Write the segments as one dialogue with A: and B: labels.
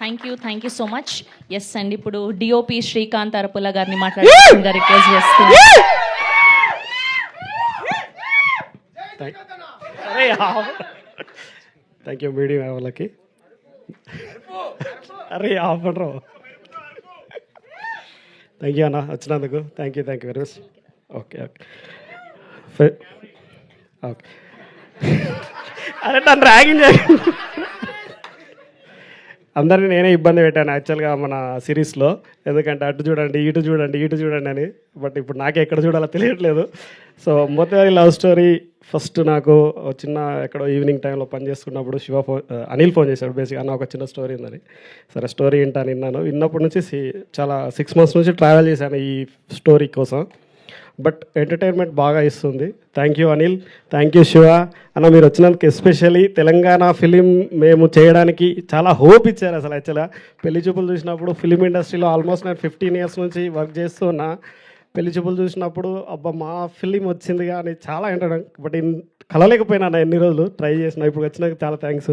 A: Thank you so much. Yes అండి, ఇప్పుడు DOP Srikanth అరపుల గారిని మాట్లాడాల్సిందిగా రిక్వెస్ట్ చేస్తున్నాను.
B: థ్యాంక్ యూ మీడియా వాళ్ళకి. అరే ఆపడరు. థ్యాంక్ యూ అన్న వచ్చినందుకు. Thank you very much. Okay okay. అరే నన్ను ర్యాగింగ్ చేయండి. అందరినీ నేనే ఇబ్బంది పెట్టాను యాక్చువల్గా మన సిరీస్లో. ఎందుకంటే అటు చూడండి ఇటు చూడండి అని. బట్ ఇప్పుడు నాకే ఎక్కడ చూడాలో తెలియట్లేదు. సో మొత్తం లవ్ స్టోరీ. ఫస్ట్ నాకు చిన్న ఎక్కడో ఈవినింగ్ టైంలో పని చేసుకున్నప్పుడు అనిల్ ఫోన్ చేశాడు బేసిక్గా, అన్న ఒక చిన్న స్టోరీ ఉందని. సరే స్టోరీ వింటాను విన్నప్పటి నుంచి చాలా 6 months నుంచి ట్రావెల్ చేశాను ఈ స్టోరీ కోసం. బట్ ఎంటర్టైన్మెంట్ బాగా ఇస్తుంది. Thank you Anil, thank you Shiva అన్న. మీరు వచ్చినందుకు ఎస్పెషల్లీ తెలంగాణ ఫిలిం మేము చేయడానికి చాలా హోప్ ఇచ్చారు. అసలు యాక్చువల్గా పెళ్లి చూపులు చూసినప్పుడు ఫిలిం ఇండస్ట్రీలో ఆల్మోస్ట్ నేను 15 years నుంచి వర్క్ చేస్తూ ఉన్నా. పెళ్లి చూపులు చూసినప్పుడు అబ్బా మా ఫిలిం వచ్చిందిగా అని చాలా ఎంటర్టైన్. బట్ కలలేకపోయినా ఎన్ని రోజులు ట్రై చేసిన. ఇప్పుడు వచ్చినాక చాలా థ్యాంక్స్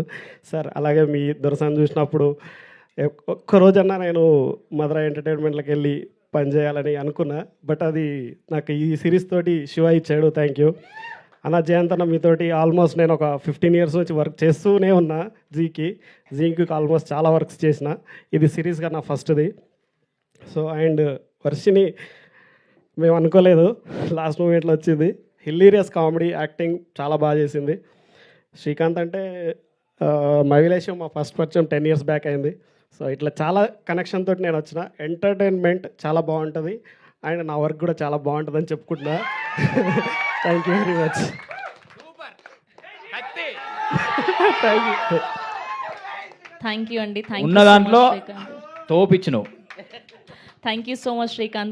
B: సార్. అలాగే మీ దొరసాన్ని చూసినప్పుడు ఒక్కరోజన్నా నేను మధుర ఎంటర్టైన్మెంట్లోకి వెళ్ళి పని చేయాలని అనుకున్నా. బట్ అది నాకు ఈ సిరీస్ తోటి శివ ఇచ్చాడు. థ్యాంక్ యూ అన్న. జయంత్ అన్న మీతోటి ఆల్మోస్ట్ నేను ఒక 15 years నుంచి వర్క్ చేస్తూనే ఉన్నా. జీకి ఆల్మోస్ట్ చాలా వర్క్స్ చేసిన. ఇది సిరీస్గా నా ఫస్ట్ది. సో అండ్ వర్షిని మేము అనుకోలేదు, లాస్ట్ మూమెంట్లో వచ్చింది. హిల్లీరియస్ కామెడీ యాక్టింగ్ చాలా బాగా చేసింది. శ్రీకాంత్ అంటే మవిలేషం మా ఫస్ట్ పరిచయం 10 years బ్యాక్ అయింది. సో ఇట్లా చాలా కనెక్షన్ తోటి నేను వచ్చిన. ఎంటర్టైన్మెంట్ చాలా బాగుంటుంది అండ్ నా వర్క్ కూడా చాలా బాగుంటుందని చెప్పుకుంటున్నా. Thank you very much.
A: Thank you అండి.
C: ఉన్న దాంట్లో తోపిచ్చినావు.
A: Thank you so much Srikanth.